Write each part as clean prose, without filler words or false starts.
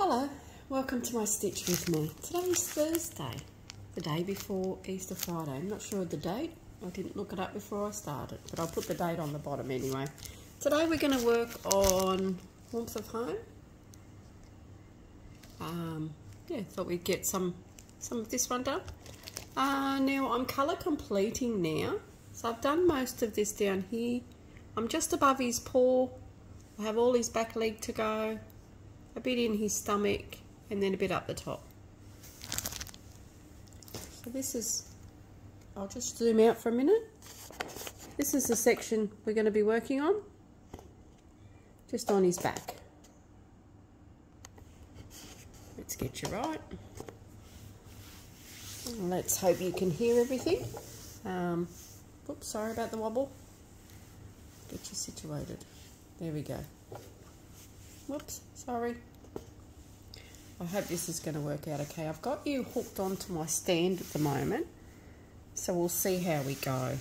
Hello, welcome to my Stitch with me. Today's Thursday, the day before Easter Friday. I'm not sure of the date. I didn't look it up before I started, but I'll put the date on the bottom anyway. Today we're going to work on Warmth of Home. Thought we'd get some of this one done. Now I'm colour completing now. So I've done most of this down here. I'm just above his paw. I have all his back leg to go, a bit in his stomach, and then a bit up the top. So this is, I'll just zoom out for a minute. This is the section we're going to be working on, just on his back. Let's get you right. Let's hope you can hear everything. Oops, sorry about the wobble. Get you situated. There we go. Whoops, sorry. I hope this is going to work out okay. I've got you hooked onto my stand at the moment, so we'll see how we go.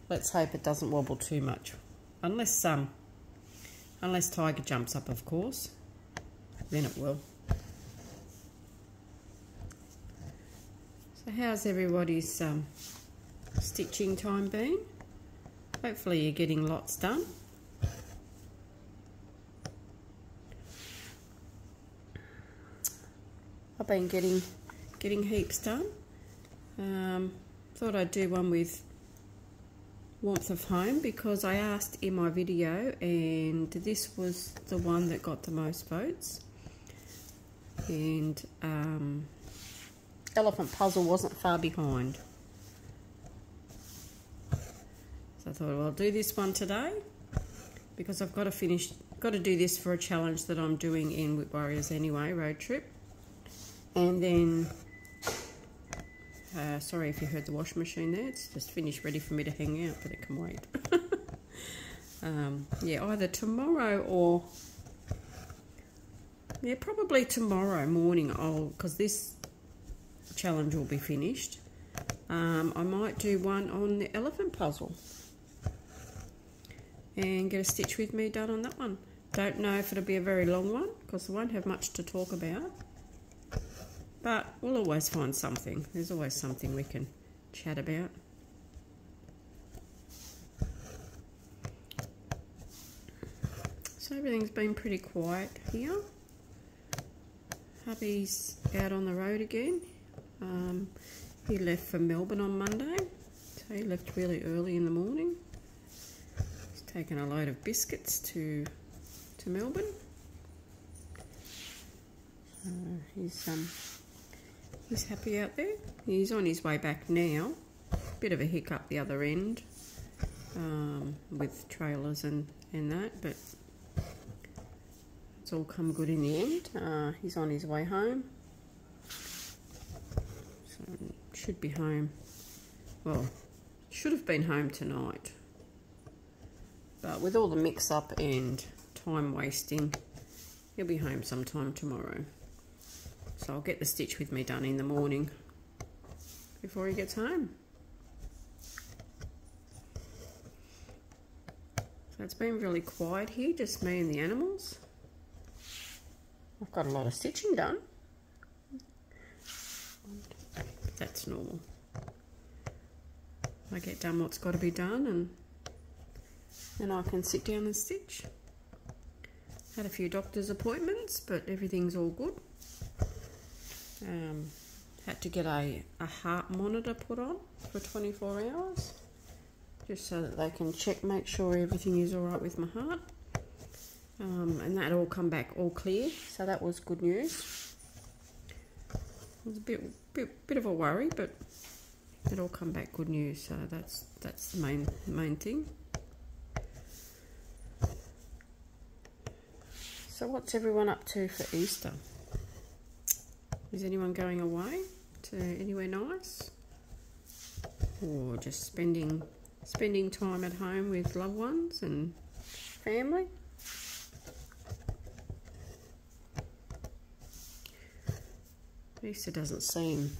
Let's hope it doesn't wobble too much. Unless Tiger jumps up, of course. Then it will. So how's everybody's stitching time been? Hopefully you're getting lots done. I've been getting heaps done. Thought I'd do one with Warmth of Home because I asked in my video, and this was the one that got the most votes. And Elephant Puzzle wasn't far behind. So I thought, well, I'll do this one today because I've got to do this for a challenge that I'm doing in Whip Warriors anyway, road trip. And then, sorry if you heard the washing machine there, it's just finished ready for me to hang out, but it can wait. Yeah, either tomorrow or, yeah, probably tomorrow morning, because this challenge will be finished. I might do one on the elephant puzzle and get a stitch with me done on that one. Don't know if it'll be a very long one because I won't have much to talk about. But we'll always find something. There's always something we can chat about. So everything's been pretty quiet here. Hubby's out on the road again. He left for Melbourne on Monday. So he left really early in the morning. He's taken a load of biscuits to Melbourne. He's happy out there. He's on his way back now. Bit of a hiccup the other end with trailers and that, but it's all come good in the end. He's on his way home. So should be home. Well, should have been home tonight. But with all the mix-up and time wasting, he'll be home sometime tomorrow. So I'll get the stitch with me done in the morning before he gets home. So it's been really quiet here, just me and the animals. I've got a lot of stitching done. But that's normal. I get done what's got to be done and then I can sit down and stitch. Had a few doctor's appointments, but everything's all good. Had to get a heart monitor put on for 24 hours just so that they can make sure everything is alright with my heart, and that all come back all clear, so that was good news. It was a bit of a worry, but it all come back good news, so that's the main thing. So what's everyone up to for Easter? Is anyone going away to anywhere nice? Or just spending time at home with loved ones and family? Easter doesn't seem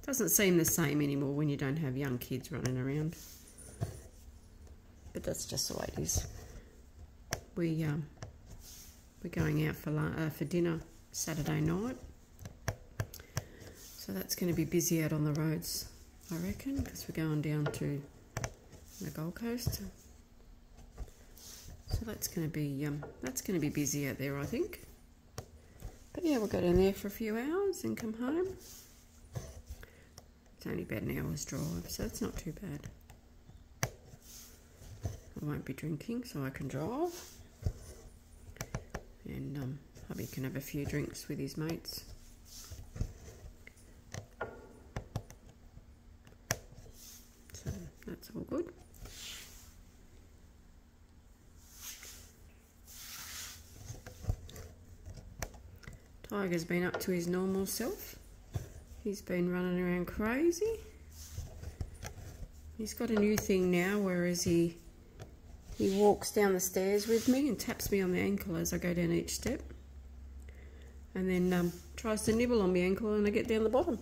the same anymore when you don't have young kids running around. But that's just the way it is. We're going out for dinner Saturday night. So that's going to be busy out on the roads, I reckon, because we're going down to the Gold Coast. So that's going to be busy out there, I think. But yeah, we'll go down there for a few hours and come home. It's only about an hour's drive, so it's not too bad. I won't be drinking, so I can drive. And hubby can have a few drinks with his mates. So that's all good. Tiger's been up to his normal self. He's been running around crazy. He's got a new thing now, whereas he walks down the stairs with me and taps me on the ankle as I go down each step. And then tries to nibble on my ankle and I get down the bottom.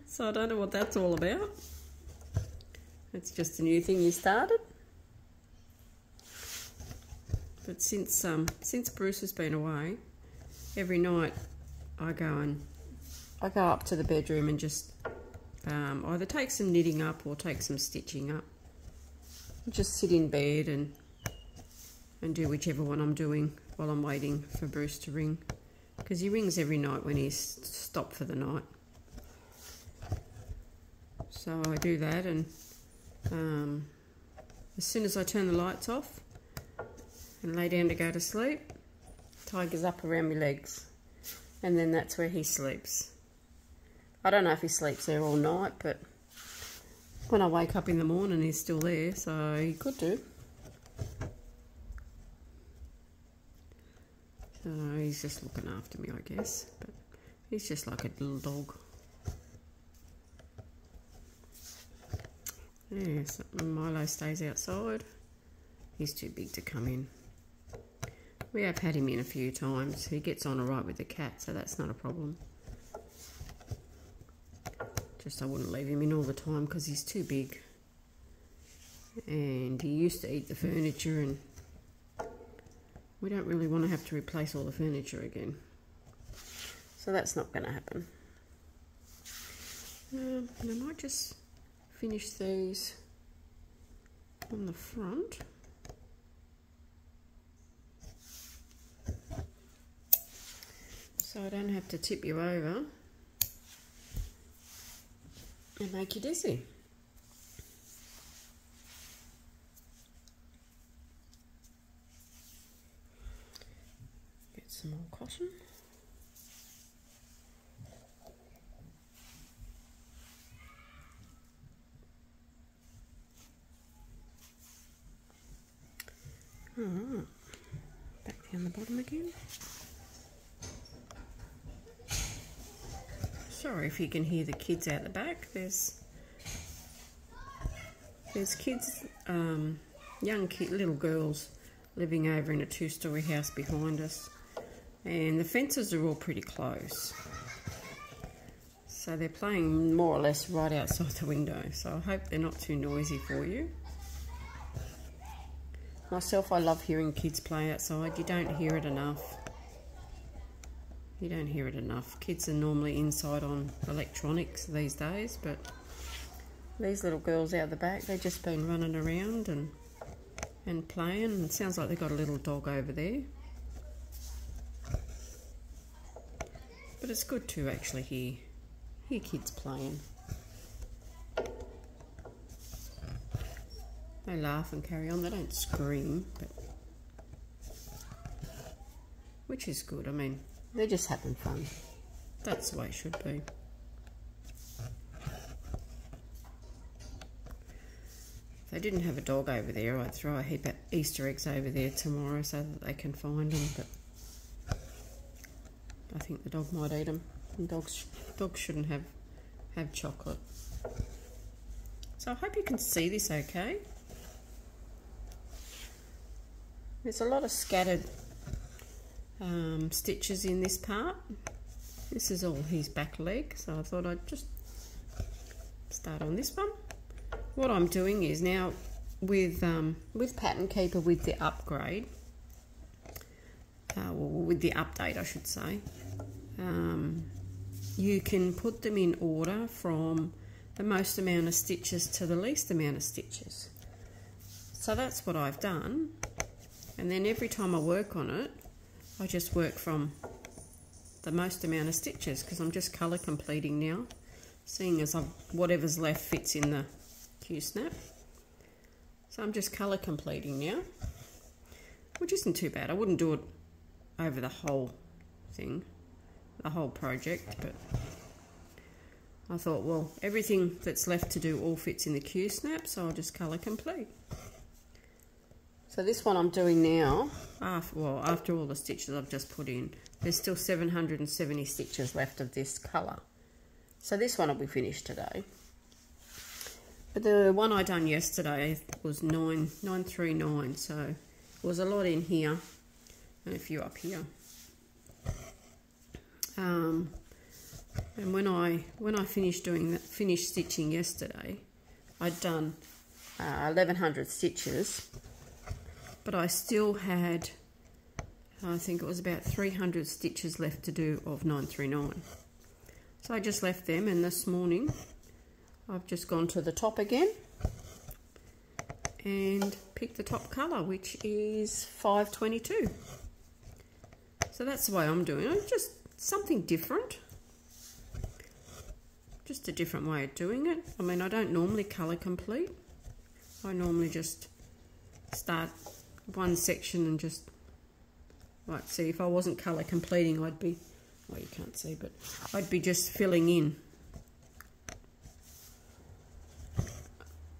So I don't know what that's all about. It's just a new thing he started. But since Bruce has been away, every night I go up to the bedroom and just either take some knitting up or take some stitching up. Just sit in bed and do whichever one I'm doing while I'm waiting for Bruce to ring, because he rings every night when he's stopped for the night. So I do that, and as soon as I turn the lights off and lay down to go to sleep, Tiger's up around my legs, and then that's where he sleeps. I don't know if he sleeps there all night, but when I wake up in the morning he's still there, so he could do. So he's just looking after me, I guess, but he's just like a little dog. Yeah, so Milo stays outside. He's too big to come in. We have had him in a few times. He gets on alright with the cat, so that's not a problem. Just I wouldn't leave him in all the time because he's too big. And he used to eat the furniture, and we don't really want to have to replace all the furniture again. So that's not going to happen. And I might just finish these on the front. So I don't have to tip you over and make you dizzy. Get some more cotton. Alright, back down the bottom again. Sorry if you can hear the kids out the back. There's kids, little girls living over in a two-storey house behind us, and the fences are all pretty close. So they're playing more or less right outside the window. So I hope they're not too noisy for you. Myself, I love hearing kids play outside. You don't hear it enough. You don't hear it enough. Kids are normally inside on electronics these days, but these little girls out the back, they've just been running around and playing. And it sounds like they've got a little dog over there. But it's good to actually hear kids playing. They laugh and carry on. They don't scream, but which is good. I mean, they're just having fun. That's the way it should be. If they didn't have a dog over there, I'd throw a heap of Easter eggs over there tomorrow so that they can find them, but I think the dog might eat them. And dogs shouldn't have chocolate. So I hope you can see this okay. There's a lot of scattered stitches in this part. This is all his back leg, so I thought I'd just start on this one. What I'm doing is now with Pattern Keeper, with the upgrade, with the update, I should say, you can put them in order from the most amount of stitches to the least amount of stitches. So that's what I've done, and then every time I work on it, I just work from the most amount of stitches, because I'm just colour completing now, seeing as whatever's left fits in the Q-snap. So I'm just colour completing now, which isn't too bad. I wouldn't do it over the whole thing, the whole project, but I thought, well, everything that's left to do all fits in the Q-snap, so I'll just colour complete. So this one I'm doing now, after all the stitches I've just put in, there's still 770 stitches left of this colour. So this one will be finished today. But the one I done yesterday was 939, so there was a lot in here and a few up here. And when I finished stitching yesterday, I'd done 1100 stitches, but I still had, I think it was about 300 stitches left to do of 939. So I just left them, and this morning I've just gone to the top again and picked the top colour, which is 522. So that's the way I'm doing it, just something different. Just a different way of doing it. I mean, I don't normally colour complete. I normally just start one section and just, like, see, if I wasn't colour completing, I'd be, well, you can't see, but I'd be just filling in,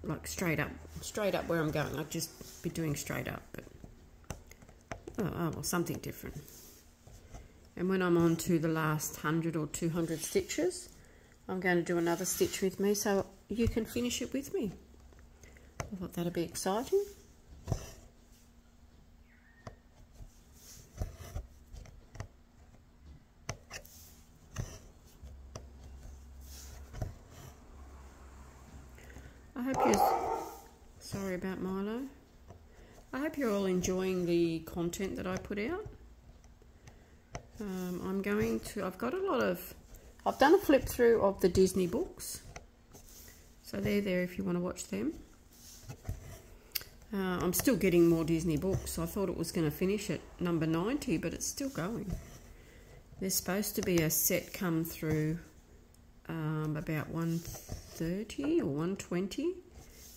like straight up where I'm going. I'd just be doing straight up, but well, something different. And when I'm on to the last 100 or 200 stitches, I'm going to do another stitch with me so you can finish it with me. I thought that'd be exciting. I hope you're, sorry about Milo. I hope you're all enjoying the content that I put out. I've got a lot of, I've done a flip through of the Disney books. So they're there if you want to watch them. I'm still getting more Disney books. I thought it was going to finish at number 90, but it's still going. There's supposed to be a set come through about 130 or 120,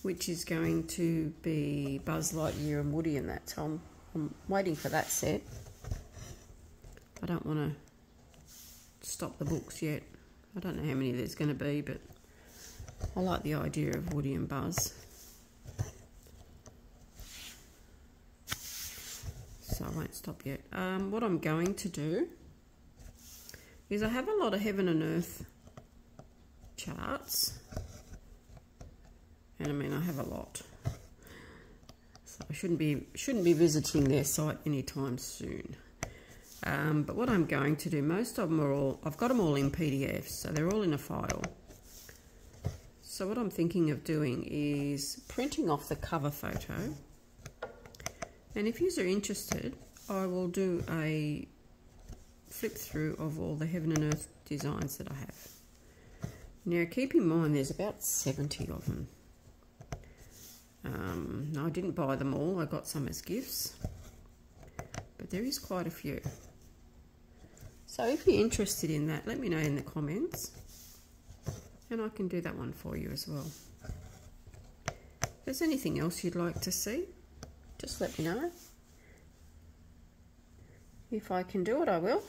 which is going to be Buzz Lightyear and Woody and that. So I'm waiting for that set. I don't want to stop the books yet. I don't know how many there's going to be, but I like the idea of Woody and Buzz. So I won't stop yet. What I'm going to do is I have a lot of Heaven and Earth charts, and I mean I have a lot, so I shouldn't be visiting their site anytime soon. But what I'm going to do, most of them are all, I've got them all in PDFs, so they're all in a file. So what I'm thinking of doing is printing off the cover photo, and if you're interested, I will do a flip through of all the Heaven and Earth designs that I have. Now keep in mind there's about 70 of them. I didn't buy them all, I got some as gifts, but there is quite a few. So if you're interested in that, let me know in the comments, and I can do that one for you as well. If there's anything else you'd like to see, just let me know. If I can do it, I will.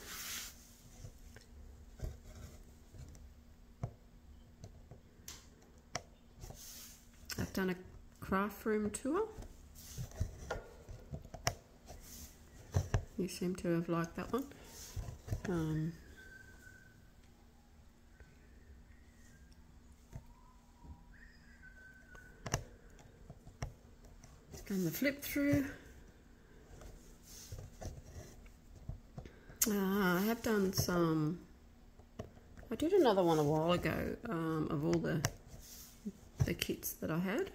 I've done a craft room tour. You seem to have liked that one. Done the flip through. I have done some, I did another one a while ago of all the kits that I had.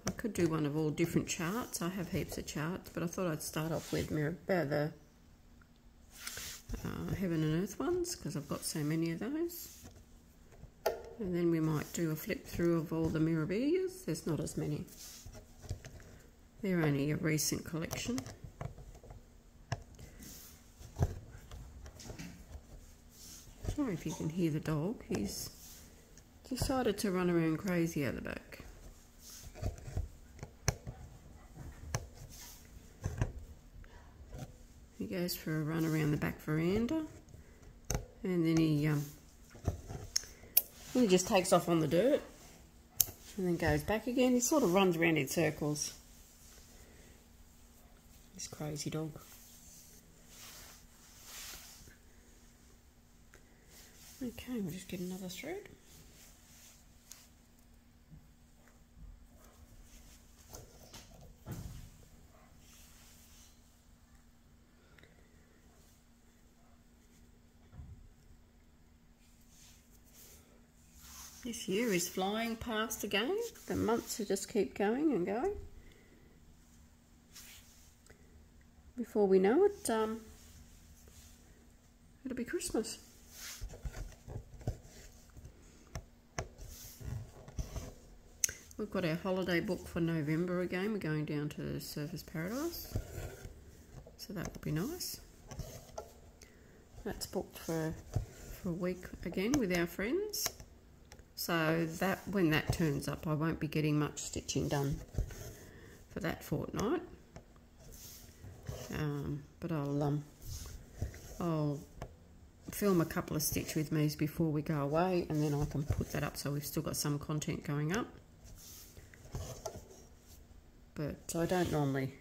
I could do one of all different charts. I have heaps of charts, but I thought I'd start off with the Heaven and Earth ones because I've got so many of those. And then we might do a flip through of all the Mirabilias. There's not as many. They're only a recent collection. Sorry if you can hear the dog. He's decided to run around crazy out the back. He goes for a run around the back veranda, and then he just takes off on the dirt and then goes back again. He sort of runs around in circles. This crazy dog. Okay, we'll just get another thread. This year is flying past again. The months just keep going and going. Before we know it, it'll be Christmas. We've got our holiday booked for November again. We're going down to Surfers Paradise, so that will be nice. That's booked for a week again with our friends. So that when that turns up, I won't be getting much stitching done for that fortnight. But I'll film a couple of stitch with me's before we go away, and then I can put that up so we've still got some content going up. But I don't normally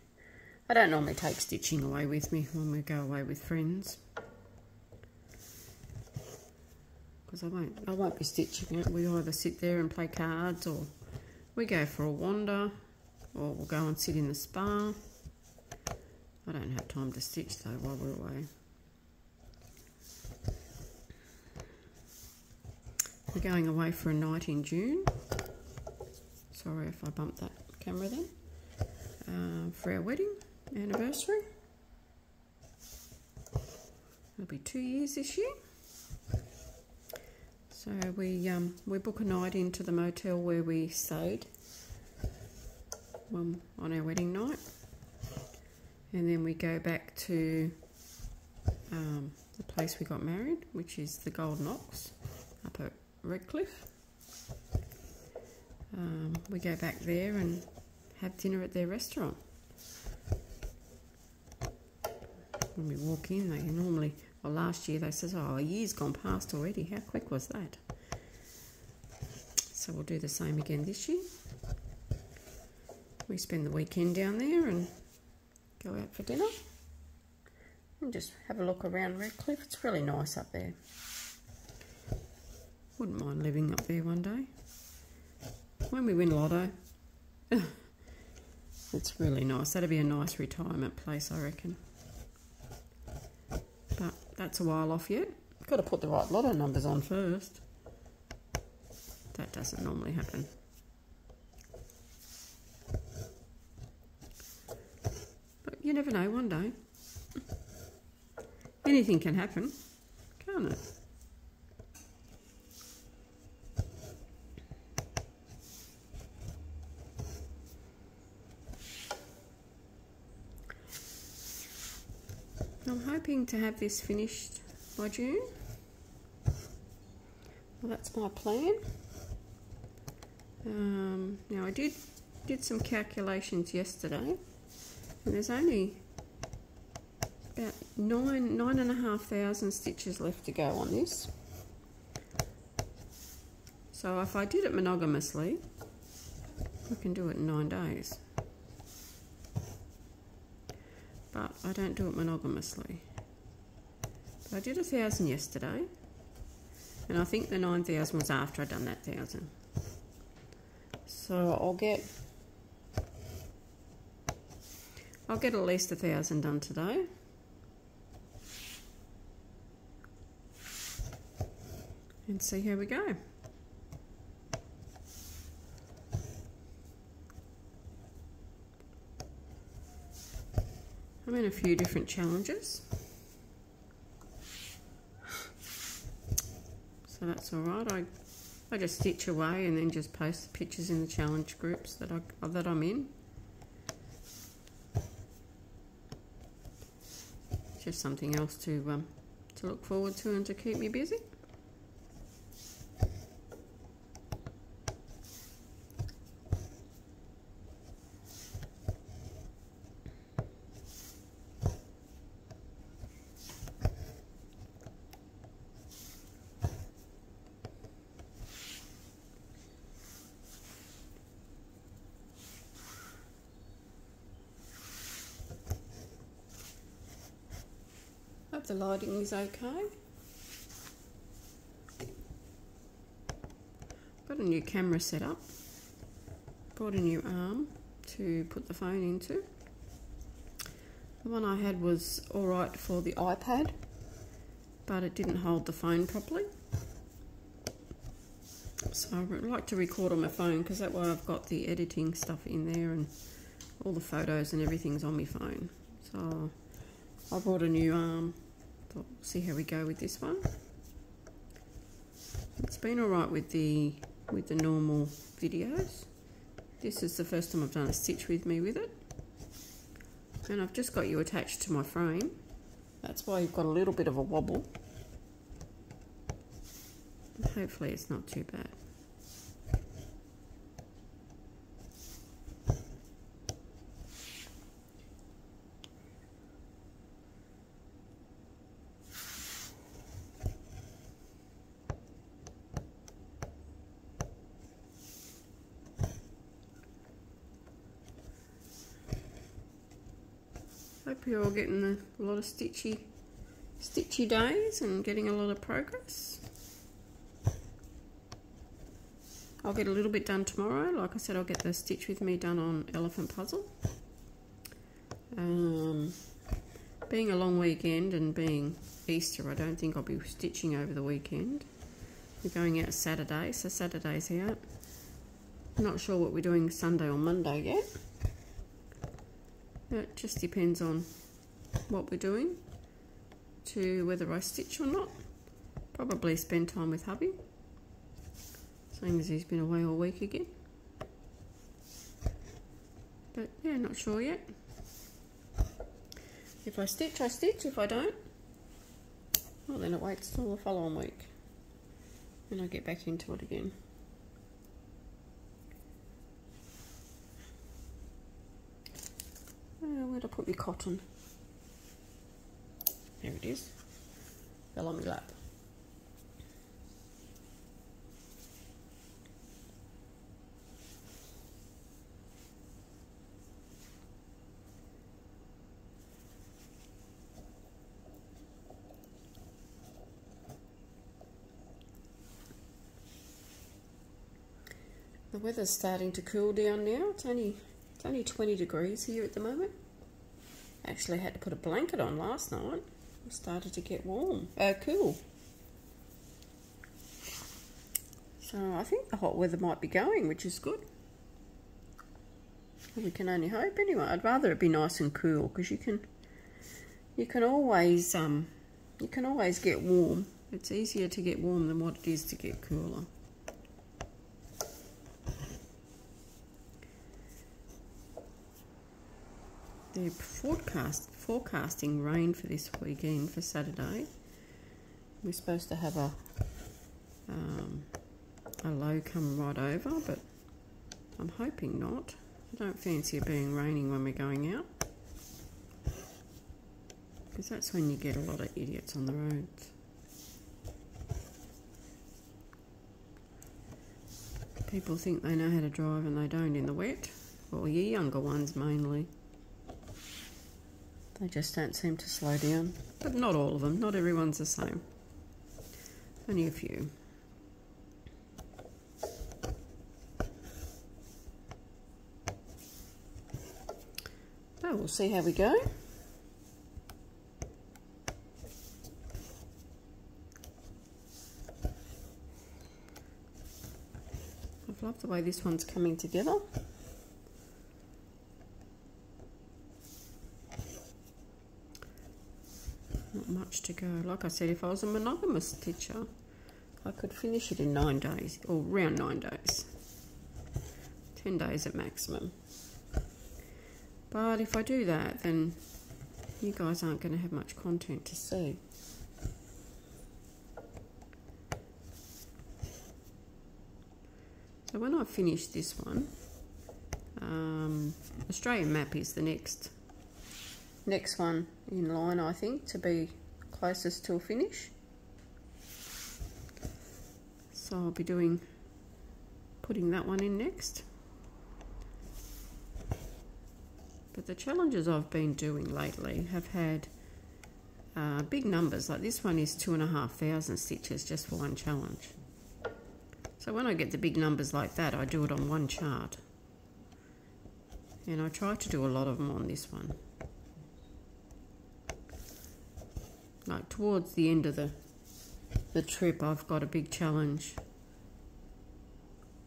take stitching away with me when we go away with friends, because I won't be stitching it. We either sit there and play cards, or we go for a wander, or we'll go and sit in the spa. I don't have time to stitch though while we're away. We're going away for a night in June. Sorry if I bumped that camera then. For our wedding anniversary. It'll be 2 years this year. So we book a night into the motel where we stayed on our wedding night, and then we go back to the place we got married, which is the Golden Ox up at Redcliffe. We go back there and have dinner at their restaurant. When we walk in, they normally, well, last year they said, oh, a year's gone past already. How quick was that? So we'll do the same again this year. We spend the weekend down there and go out for dinner and just have a look around Redcliffe. It's really nice up there. Wouldn't mind living up there one day. When we win lotto. It's really nice. That'd be a nice retirement place, I reckon. But that's a while off yet. Got to put the right lotto numbers on first. That doesn't normally happen. But you never know, one day. Anything can happen, can't it? I'm hoping to have this finished by June. Well, that's my plan. Now I did some calculations yesterday, and there's only about 9,500 stitches left to go on this. So if I did it monogamously, I can do it in 9 days. But I don't do it monogamously. But I did 1,000 yesterday, and I think the 9,000 was after I'd done that 1,000. So I'll get at least 1,000 done today. And see how we go. I'm in a few different challenges. so that's all right. I just stitch away and then just post the pictures in the challenge groups that I'm in. Just something else to look forward to and to keep me busy. Hope the lighting is okay. Got a new camera set up. Bought a new arm to put the phone into. The one I had was alright for the iPad, but it didn't hold the phone properly. So I like to record on my phone because that way I've got the editing stuff in there and all the photos and everything's on my phone. So I bought a new arm. Thought we'll see how we go with this one. It's been alright with the normal videos. This is the first time I've done a stitch with me with it. And I've just got you attached to my frame. That's why you've got a little bit of a wobble. Hopefully it's not too bad. Hope you're all getting a lot of stitchy days and getting a lot of progress. I'll get a little bit done tomorrow. Like I said, I'll get the stitch with me done on Elephant Puzzle. Being a long weekend and being Easter, I don't think I'll be stitching over the weekend. We're going out Saturday, so Saturday's out. I'm not sure what we're doing Sunday or Monday yet. It just depends on what we're doing to whether I stitch or not. Probably spend time with hubby. Same as he's been away all week again. But yeah, not sure yet. If I stitch, I stitch. If I don't, well, then it waits till the following week. And I get back into it again. Where'd I put my cotton? There it is. Fell on my lap. The weather's starting to cool down now. It's only 20 degrees here at the moment. Actually, I had to put a blanket on last night. It started to get warm, cool. So I think the hot weather might be going, which is good. We can only hope anyway. I'd rather it be nice and cool because you can always get warm. It's easier to get warm than what it is to get cooler. They're forecasting rain for this weekend, for Saturday. We're supposed to have a low come right over, but I'm hoping not. I don't fancy it being raining when we're going out, because that's when you get a lot of idiots on the roads. People think they know how to drive and they don't in the wet. Well, you younger ones mainly. They just don't seem to slow down. But not all of them. Not everyone's the same. Only a few. Oh, we'll see how we go. I've loved the way this one's coming together. Not much to go. Like I said, if I was a monogamous stitcher, I could finish it in 9 days, or around 9 days. 10 days at maximum. But if I do that, then you guys aren't going to have much content to see. So when I finish this one, Australian map is the next one in line, I think, to be closest to a finish. So I'll be putting that one in next. But the challenges I've been doing lately have had big numbers. Like this one is 2,500 stitches just for one challenge. So when I get the big numbers like that, I do it on one chart. And I try to do a lot of them on this one. Like towards the end of the trip, I've got a big challenge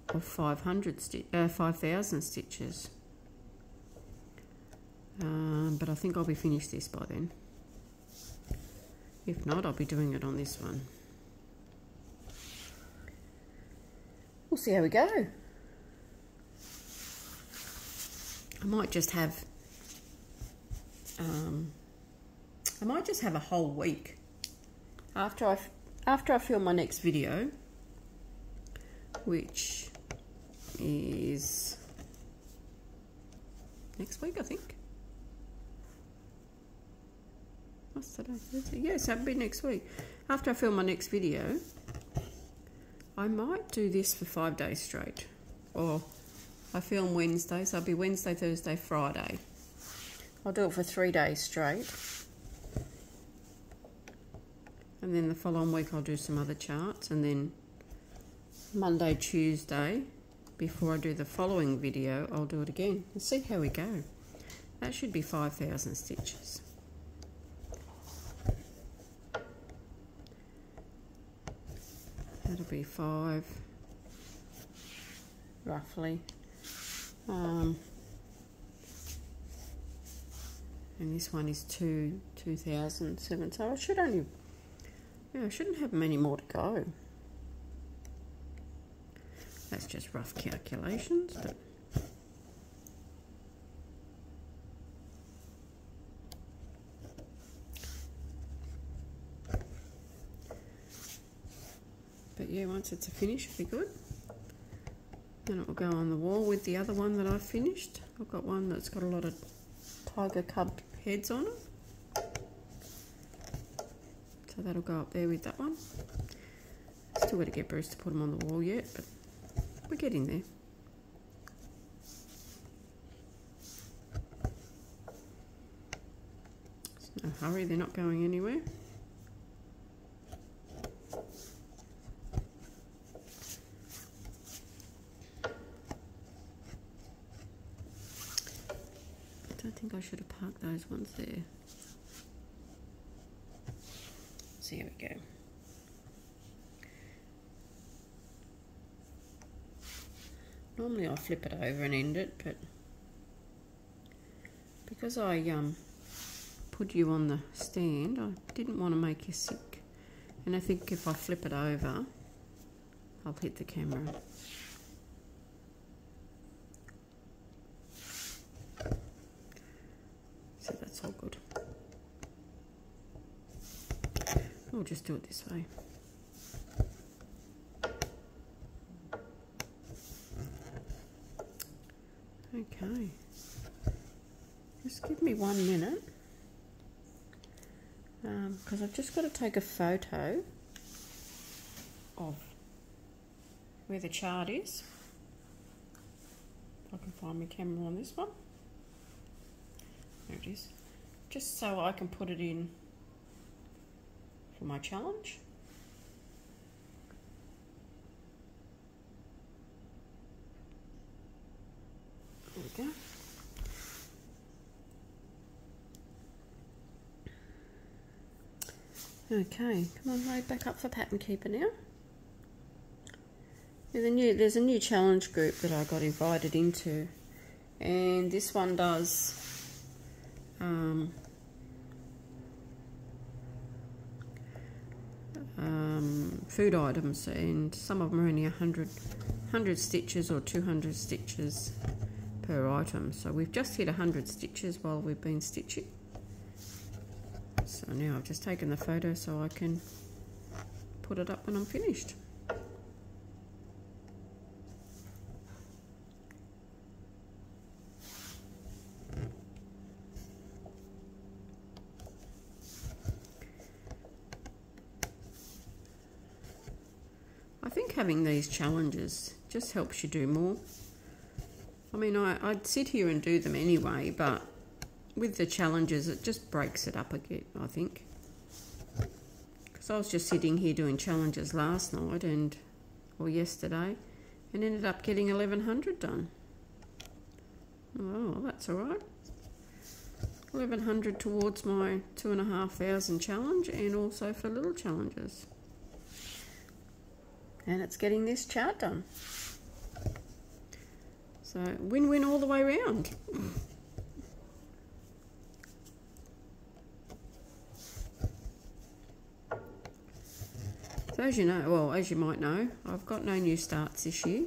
of 5,000 stitches. But I think I'll be finished this by then. If not, I'll be doing it on this one. We'll see how we go. I might just have a whole week after I film my next video, which is next week, I think. What's today? Yes, that'll be next week. After I film my next video, I might do this for 5 days straight. Or I film Wednesday, so I'll be Wednesday, Thursday, Friday. I'll do it for 3 days straight. And then the following week I'll do some other charts. And then Monday, Tuesday, before I do the following video, I'll do it again. And see how we go. That should be 5,000 stitches. That'll be 5, roughly. And this one is 2,007. So I should I shouldn't have many more to go. That's just rough calculations, but yeah, once it's a finish, it'll be good. Then it will go on the wall with the other one that I've finished. I've got one that's got a lot of tiger cub heads on it. So that'll go up there with that one. Still got to get Bruce to put them on the wall yet, but we're getting there. There's no hurry, they're not going anywhere. I think I should have parked those ones there. So here we go. Normally I flip it over and end it, but because I put you on the stand, I didn't want to make you sick. And I think if I flip it over, I'll hit the camera. So that's all good. We'll just do it this way. Okay. Just give me 1 minute. Because I've just got to take a photo of where the chart is. If I can find my camera on this one. There it is. Just so I can put it in for my challenge. There we go. Okay, come on, load back up for Pattern Keeper now. There's a new challenge group that I got invited into, and this one does food items, and some of them are only 100 stitches or 200 stitches per item. So we've just hit 100 stitches while we've been stitching. So now I've just taken the photo so I can put it up when I'm finished. I think having these challenges just helps you do more. I mean, I'd sit here and do them anyway, but with the challenges, it just breaks it up a bit, I think. Because I was just sitting here doing challenges last night or yesterday, and ended up getting 1100 done. Oh, that's all right. 1100 towards my 2,500 challenge, and also for little challenges. And it's getting this chart done. So win-win all the way around. So as you know, well, as you might know, I've got no new starts this year.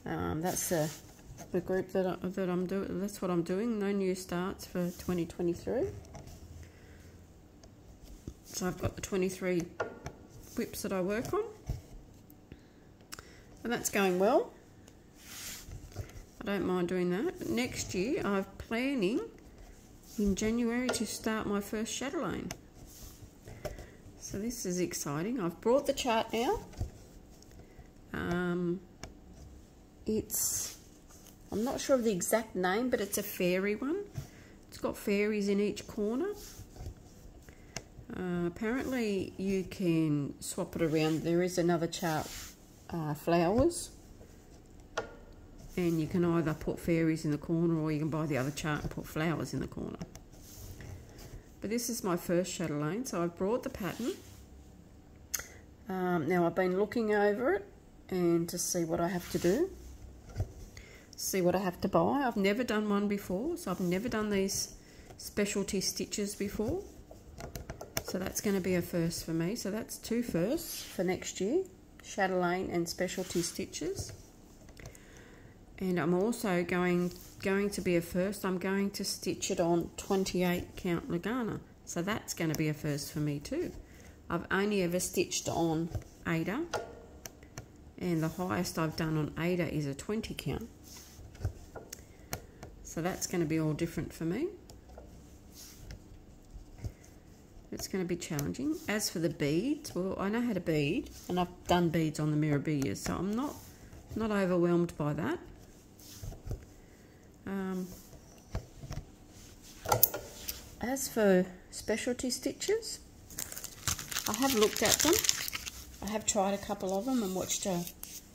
That's the group that I'm doing. That's what I'm doing. No new starts for 2023. So I've got the 23 whips that I work on, and that's going well. I don't mind doing that. Next year, I'm planning in January to start my first chatelaine. So this is exciting. I've brought the chart now. I'm not sure of the exact name, but it's a fairy one. It's got fairies in each corner. Apparently you can swap it around. There is another chart, flowers. And you can either put fairies in the corner, or you can buy the other chart and put flowers in the corner. But this is my first chatelaine, so I've brought the pattern. Now I've been looking over it and to see what I have to do, see what I have to buy. I've never done one before, so I've never done these specialty stitches before. So that's going to be a first for me. So that's 2 firsts for next year, chatelaine and specialty stitches. And I'm also going to be a first. I'm going to stitch it on 28 count Lagana. So that's going to be a first for me too. I've only ever stitched on Ada, and the highest I've done on Ada is a 20 count. So that's going to be all different for me. It's going to be challenging. As for the beads, well, I know how to bead, and I've done beads on the Mirabilia, so I'm not overwhelmed by that. As for specialty stitches, I have looked at them. I have tried a couple of them and watched a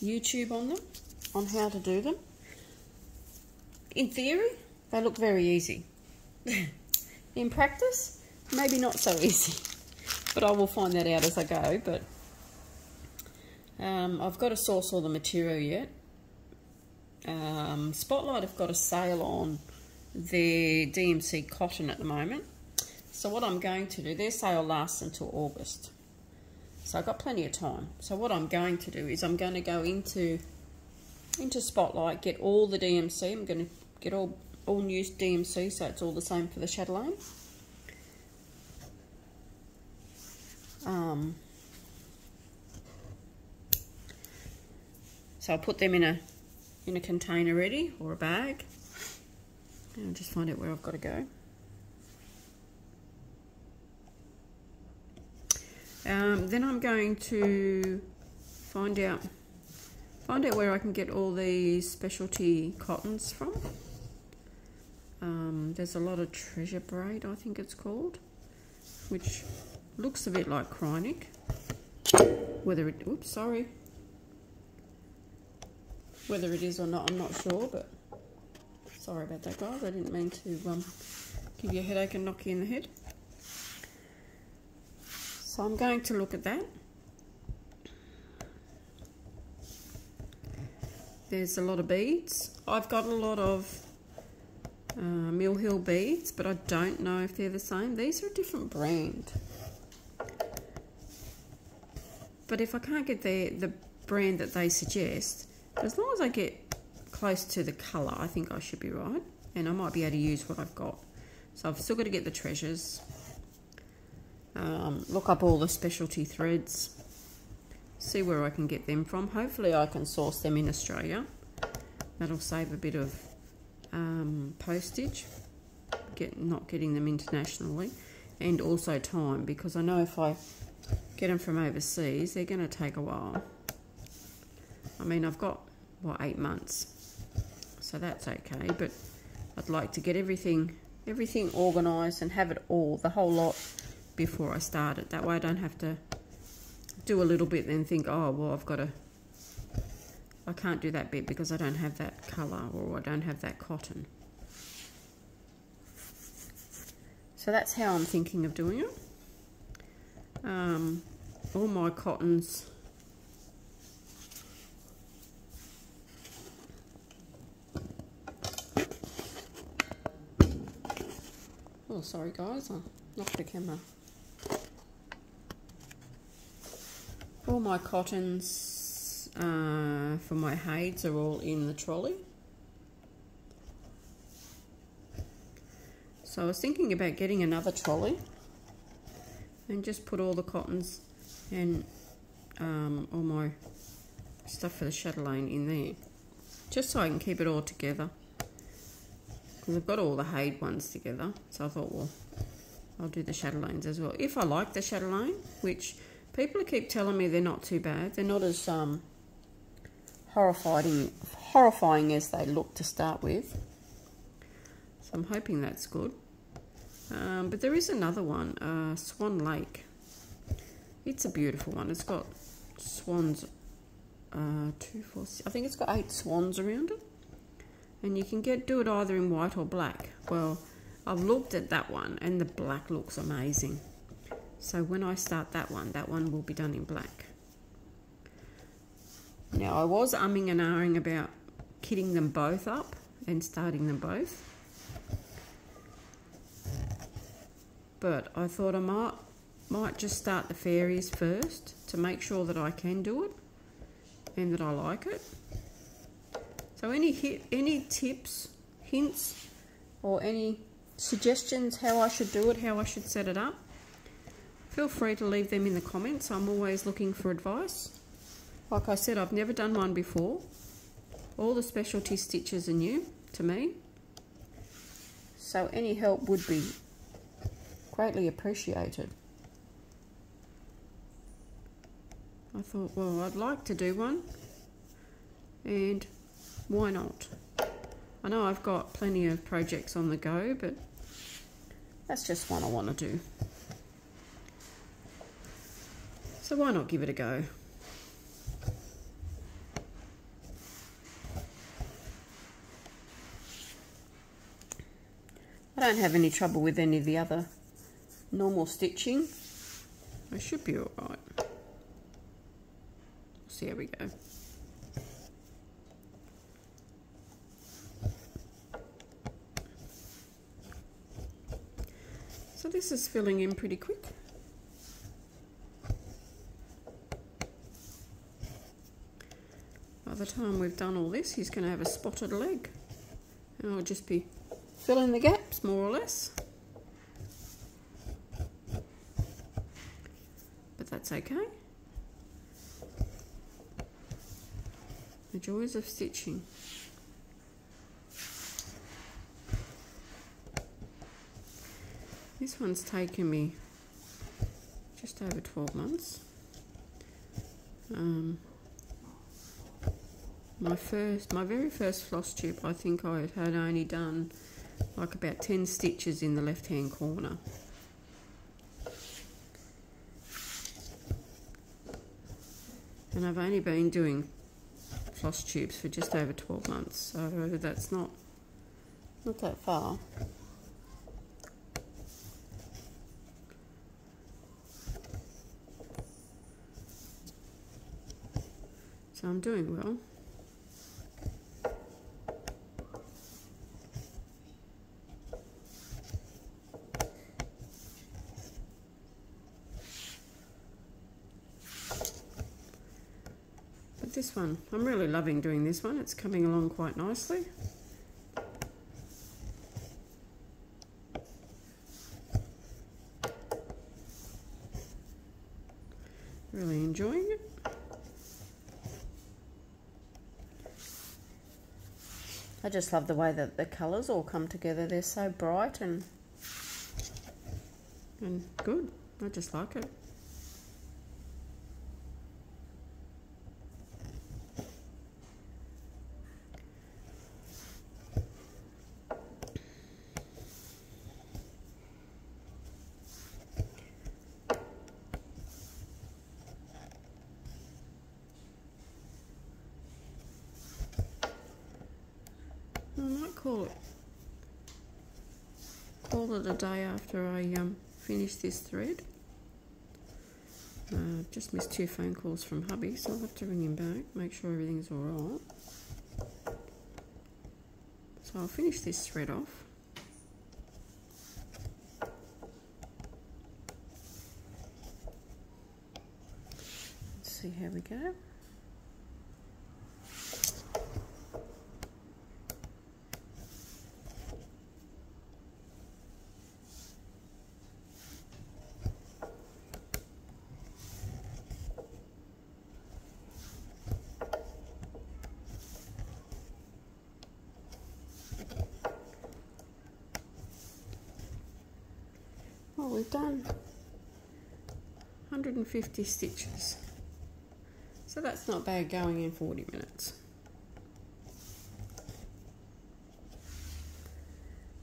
YouTube on them, on how to do them. In theory, they look very easy. In practice, maybe not so easy. But I will find that out as I go. But I've got to source all the material yet. Spotlight have got a sale on their DMC cotton at the moment. So what I'm going to do, their sale lasts until August. So I've got plenty of time. So what I'm going to do is I'm going to go into Spotlight, get all the DMC. I'm going to get all new DMC, so it's all the same for the chatelaine. So I'll put them in a container ready, or a bag. And I'll just find out where I've got to go. Then I'm going to find out where I can get all these specialty cottons from. There's a lot of treasure braid, I think it's called, which looks a bit like Krynic. Whether it is or not, I'm not sure, but sorry about that, guys. I didn't mean to give you a headache and knock you in the head. So I'm going to look at that. There's a lot of beads. I've got a lot of Mill Hill beads, but I don't know if they're the same. These are a different brand. But if I can't get the brand that they suggest, as long as I get close to the colour, I think I should be right. And I might be able to use what I've got. So I've still got to get the treasures. Look up all the specialty threads. See where I can get them from. Hopefully I can source them in Australia. That'll save a bit of postage. Not getting them internationally. And also time, because I know if I get them from overseas, they're going to take a while. I mean, I've got, what, 8 months. So that's okay, but I'd like to get everything organised and have it all, the whole lot, before I start it. That way I don't have to do a little bit and then think, oh, well, I can't do that bit because I don't have that colour or I don't have that cotton. So that's how I'm thinking of doing it. All my cottons, oh sorry guys, I knocked the camera. All my cottons for my heids are all in the trolley. So I was thinking about getting another trolley and just put all the cottons and all my stuff for the chatelaine in there, just so I can keep it all together, because I've got all the Hayed ones together. So I thought, well, I'll do the chatelaines as well, if I like the chatelaine, which people keep telling me they're not too bad. They're not as horrifying as they look to start with, so I'm hoping that's good. But there is another one, Swan Lake. It's a beautiful one. It's got swans, 2, 4, 6, I think it's got 8 swans around it. And you can do it either in white or black. Well, I've looked at that one and the black looks amazing. So when I start that one will be done in black. Now I was umming and ahhing about kitting them both up and starting them both. But I thought I might just start the fairies first to make sure that I can do it and that I like it. So any tips, hints, or any suggestions how I should do it, how I should set it up, feel free to leave them in the comments. I'm always looking for advice. Like I said, I've never done one before. All the specialty stitches are new to me. So any help would be greatly appreciated. I thought, well, I'd like to do one, and why not? I know I've got plenty of projects on the go, but that's just one I want to do. So why not give it a go? I don't have any trouble with any of the other normal stitching. I should be alright. See how we go. So this is filling in pretty quick. By the time we've done all this, he's going to have a spotted leg. And I'll just be filling the gaps, more or less. But that's okay. The joys of stitching. This one's taken me just over 12 months. My very first floss tube, I think I had only done like about 10 stitches in the left hand corner. And I've only been doing floss tubes for just over 12 months, so that's not that far. So I'm doing well. with this one. I'm really loving doing this one. It's coming along quite nicely. Really enjoying it. I just love the way that the colours all come together. They're so bright and good. I just like it. I might call it a day after I finish this thread. I've just missed 2 phone calls from hubby, so I'll have to ring him back, make sure everything's alright. So I'll finish this thread off. Let's see how we go. Well, we've done 150 stitches, so that's not bad going in 40 minutes.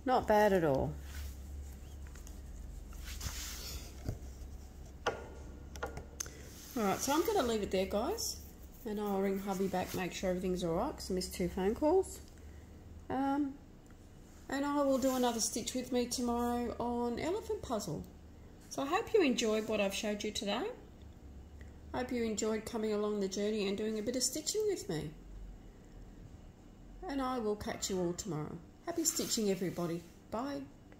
Not bad at all. Alright, so I'm going to leave it there, guys, and I'll ring hubby back, make sure everything's alright, because I missed 2 phone calls. And I will do another stitch with me tomorrow on Elephant Puzzle. So I hope you enjoyed what I've showed you today. I hope you enjoyed coming along the journey and doing a bit of stitching with me. And I will catch you all tomorrow. Happy stitching, everybody. Bye.